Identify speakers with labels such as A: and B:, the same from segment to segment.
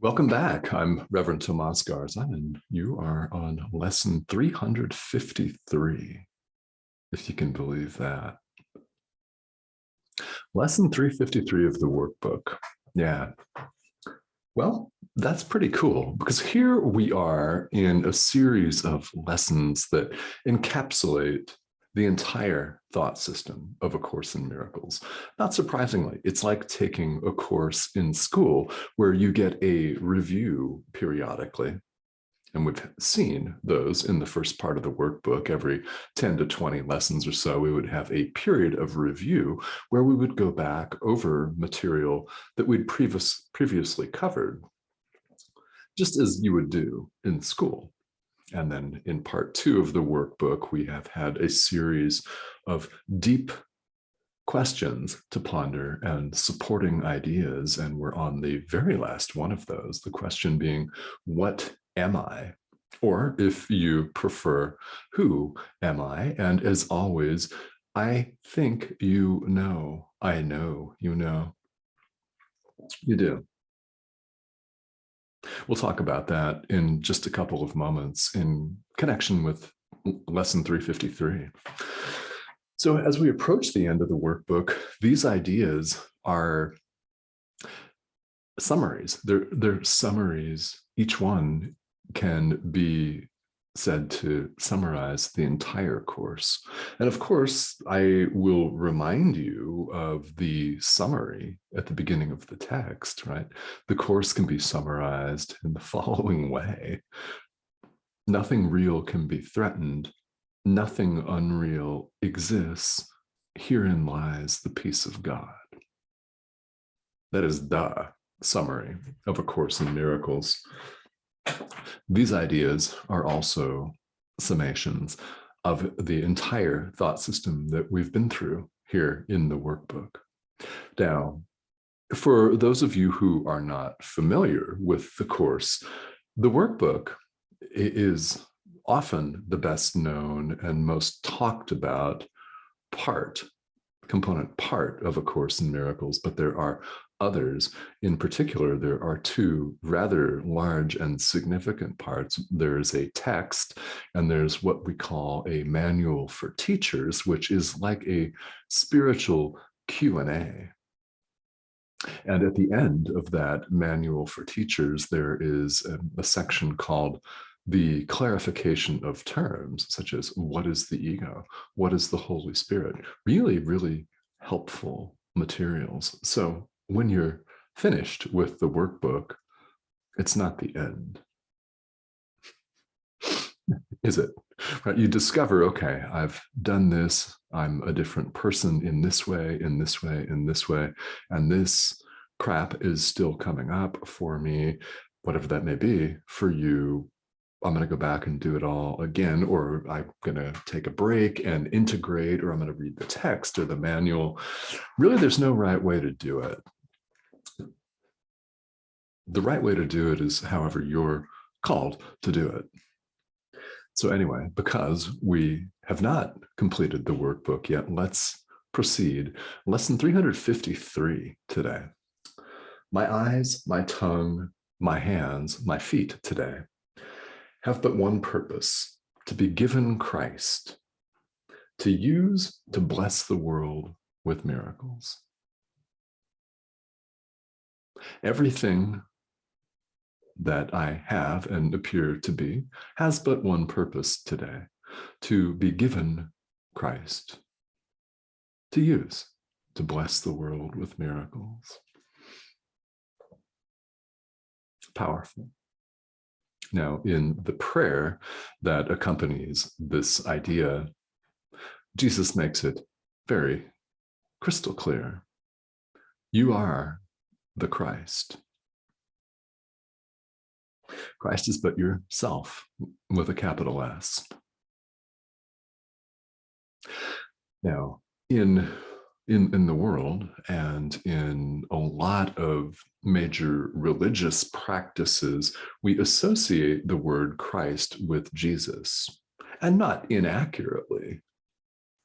A: Welcome back. I'm Reverend Tomas Garza, and you are on lesson 353, if you can believe that. Lesson 353 of the workbook. Yeah. Well, that's pretty cool because here we are in a series of lessons that encapsulate the entire thought system of A Course in Miracles. Not surprisingly, it's like taking a course in school where you get a review periodically. And we've seen those in the first part of the workbook. Every 10 to 20 lessons or so, we would have a period of review where we would go back over material that we'd previously covered, just as you would do in school. And then in part two of the workbook, we have had a series of deep questions to ponder and supporting ideas. And we're on the very last one of those, the question being, what am I? Or if you prefer, who am I? And as always, I think you know. I know you know. You do. We'll talk about that in just a couple of moments in connection with lesson 353. So as we approach the end of the workbook, these ideas are summaries. They're summaries. Each one can be said to summarize the entire course. And of course, I will remind you of the summary at the beginning of the text, right? The course can be summarized in the following way. Nothing real can be threatened. Nothing unreal exists. Herein lies the peace of God. That is the summary of A Course in Miracles. These ideas are also summations of the entire thought system that we've been through here in the workbook. Now, for those of you who are not familiar with the course, the workbook is often the best known and most talked about component part of A Course in Miracles, but there are others. In particular, there are two rather large and significant parts. There's a text, and there's what we call a manual for teachers, which is like a spiritual Q&A. And at the end of that manual for teachers, there is a section called the clarification of terms, such as what is the ego? What is the Holy Spirit? Really, really helpful materials. So when you're finished with the workbook, it's not the end, is it? Right? You discover, okay, I've done this. I'm a different person in this way, in this way, in this way. And this crap is still coming up for me, whatever that may be. For you, I'm going to go back and do it all again, or I'm going to take a break and integrate, or I'm going to read the text or the manual. Really, there's no right way to do it. The right way to do it is however you're called to do it. So anyway, because we have not completed the workbook yet, let's proceed. Lesson 353 today. My eyes, my tongue, my hands, my feet today have but one purpose: to be given Christ, to use to bless the world with miracles. Everything that I have and appear to be has but one purpose today: to be given Christ, to use to bless the world with miracles. Powerful. Now, in the prayer that accompanies this idea, Jesus makes it very crystal clear. You are the Christ. Christ is but yourself with a capital S. Now, in the world and in a lot of major religious practices, we associate the word Christ with Jesus, and not inaccurately,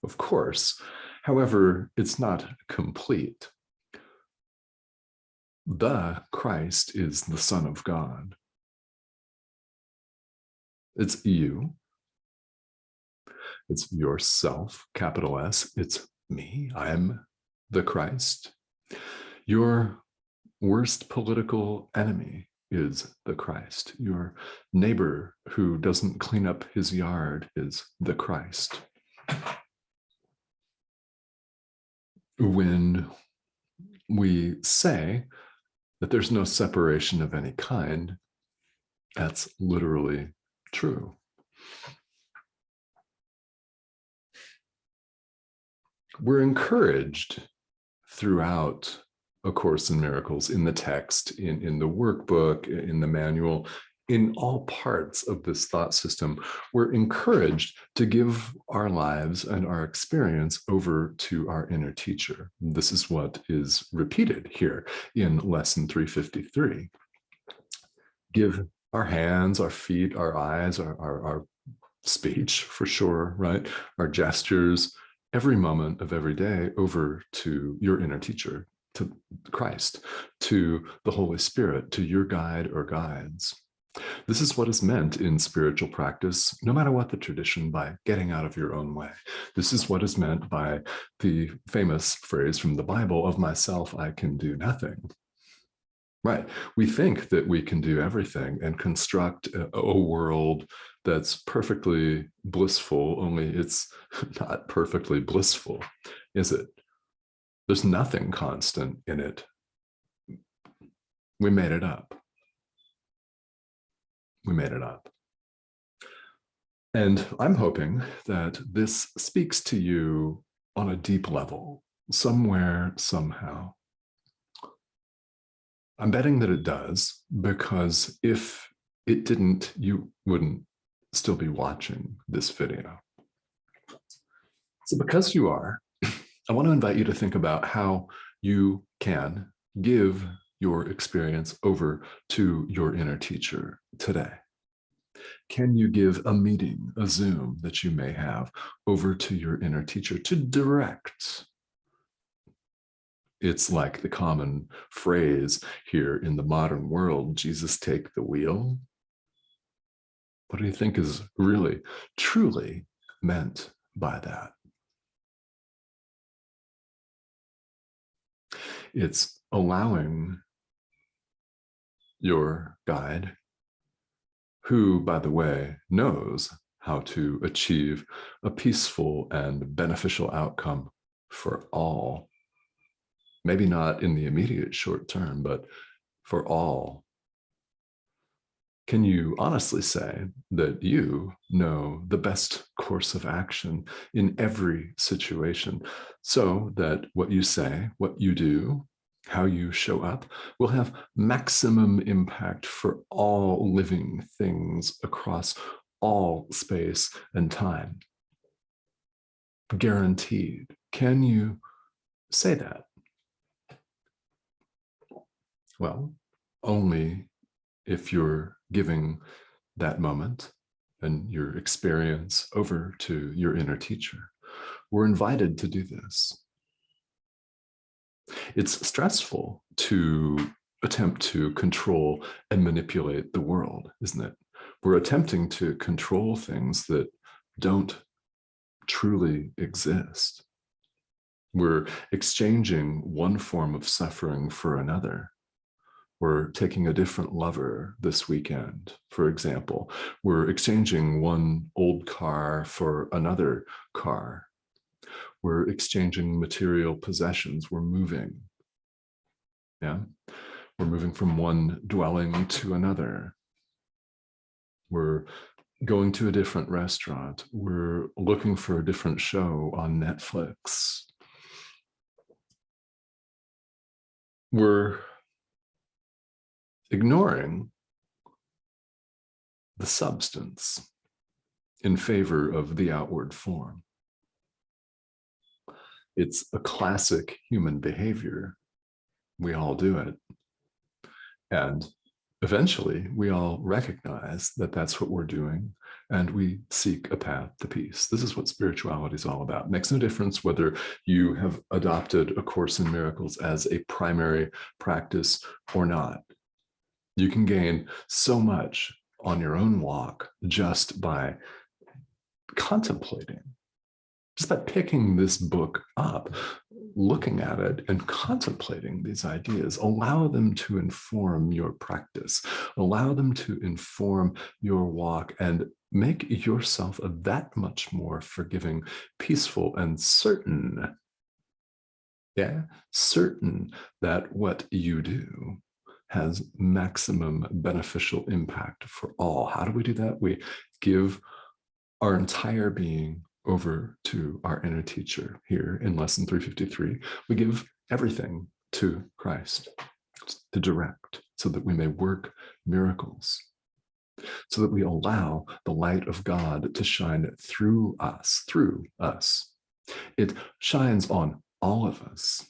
A: of course. However, it's not complete. The Christ is the Son of God. It's you. It's yourself, capital S. It's me. I'm the Christ. Your worst political enemy is the Christ. Your neighbor who doesn't clean up his yard is the Christ. When we say that there's no separation of any kind, that's literally true. We're encouraged throughout A Course in Miracles, in the text, in the workbook, in the manual, in all parts of this thought system, we're encouraged to give our lives and our experience over to our inner teacher. This is what is repeated here in lesson 353. Give our hands, our feet, our eyes, our speech, for sure, right? Our gestures, every moment of every day over to your inner teacher, to Christ, to the Holy Spirit, to your guide or guides. This is what is meant in spiritual practice, no matter what the tradition, by getting out of your own way. This is what is meant by the famous phrase from the Bible, of myself I can do nothing. Right. We think that we can do everything and construct a world that's perfectly blissful, only it's not perfectly blissful, is it? There's nothing constant in it. We made it up. We made it up. And I'm hoping that this speaks to you on a deep level, somewhere, somehow. I'm betting that it does, because if it didn't, you wouldn't still be watching this video. So because you are, I want to invite you to think about how you can give your experience over to your inner teacher today. Can you give a meeting, a Zoom that you may have, over to your inner teacher to direct? It's like the common phrase here in the modern world, Jesus take the wheel. What do you think is really, truly meant by that? It's allowing your guide, who, by the way, knows how to achieve a peaceful and beneficial outcome for all. Maybe not in the immediate short term, but for all. Can you honestly say that you know the best course of action in every situation, so that what you say, what you do, how you show up will have maximum impact for all living things across all space and time? Guaranteed. Can you say that? Well, only if you're giving that moment and your experience over to your inner teacher. We're invited to do this. It's stressful to attempt to control and manipulate the world, isn't it? We're attempting to control things that don't truly exist. We're exchanging one form of suffering for another. We're taking a different lover this weekend, for example. We're exchanging one old car for another car. We're exchanging material possessions. We're moving. Yeah. We're moving from one dwelling to another. We're going to a different restaurant. We're looking for a different show on Netflix. We're ignoring the substance in favor of the outward form. It's a classic human behavior. We all do it. And eventually we all recognize that that's what we're doing, and we seek a path to peace. This is what spirituality is all about. It makes no difference whether you have adopted A Course in Miracles as a primary practice or not. You can gain so much on your own walk just by contemplating, just by picking this book up, looking at it and contemplating these ideas. Allow them to inform your practice, allow them to inform your walk, and make yourself that much more forgiving, peaceful, and certain. Yeah, certain that what you do has maximum beneficial impact for all. How do we do that? We give our entire being over to our inner teacher. Here in lesson 353, we give everything to Christ to direct, so that we may work miracles, so that we allow the light of God to shine through us, through us. It shines on all of us.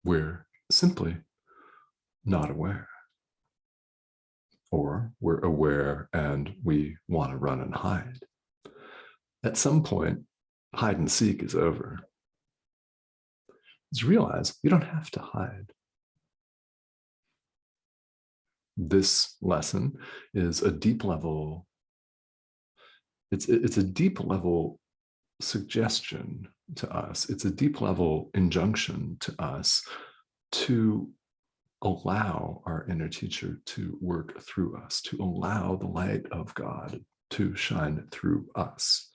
A: We're simply not aware. Or we're aware and we want to run and hide. At some point, hide and seek is over. Just realize you don't have to hide. This lesson is a deep level, it's a deep level suggestion to us. It's a deep level injunction to us to allow our inner teacher to work through us, to allow the light of God to shine through us.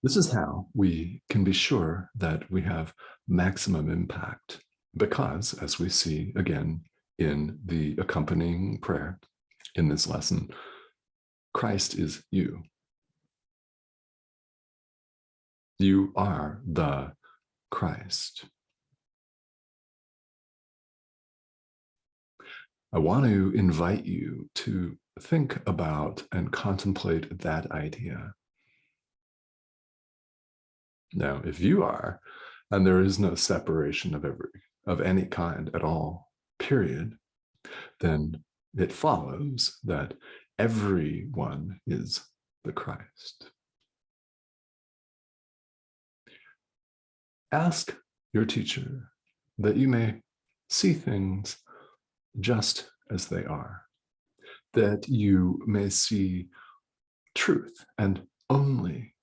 A: This is how we can be sure that we have maximum impact, because, as we see again in the accompanying prayer in this lesson, Christ is you. You are the Christ. I want to invite you to think about and contemplate that idea. Now, if you are, and there is no separation of any kind at all, period, then it follows that everyone is the Christ. Ask your teacher that you may see things just as they are, that you may see truth and only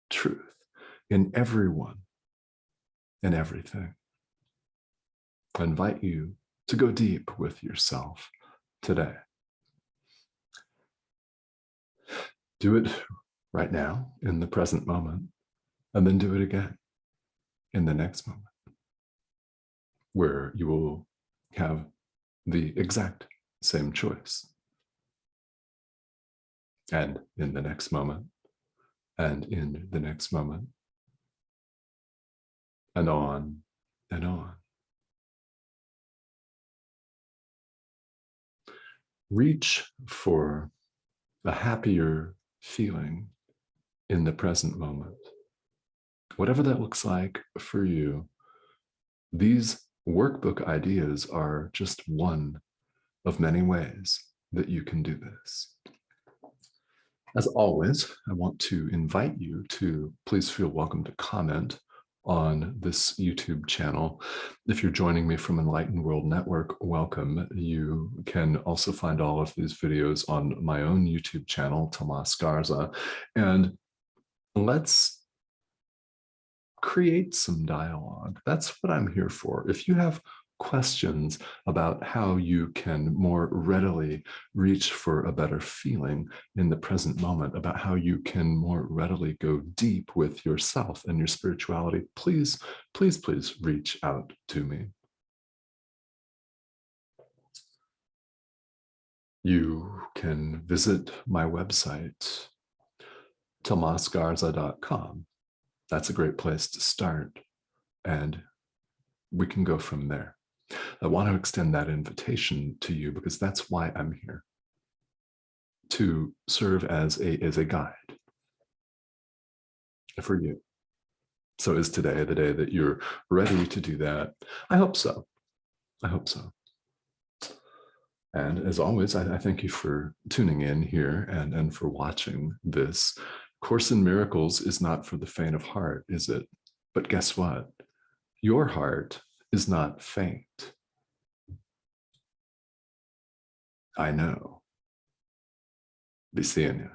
A: truth in everyone and everything. I invite you to go deep with yourself today. Do it right now in the present moment, and then do it again in the next moment, where you will have the exact same choice. And in the next moment, and in the next moment, and on and on. Reach for a happier feeling in the present moment. Whatever that looks like for you, these workbook ideas are just one of many ways that you can do this. As always, I want to invite you to please feel welcome to comment on this YouTube channel. If you're joining me from Enlightened World Network, welcome. You can also find all of these videos on my own YouTube channel, Tomas Garza, and let's create some dialogue. That's what I'm here for. If you have questions about how you can more readily reach for a better feeling in the present moment, about how you can more readily go deep with yourself and your spirituality, please, please, please reach out to me. You can visit my website, tomasgarza.com. That's a great place to start, and we can go from there. I want to extend that invitation to you because that's why I'm here, to serve as a guide for you. So is today the day that you're ready to do that? I hope so. I hope so. And as always, I thank you for tuning in here and for watching this. Course in Miracles is not for the faint of heart, is it? But guess what? Your heart is not faint. I know. Be seeing you.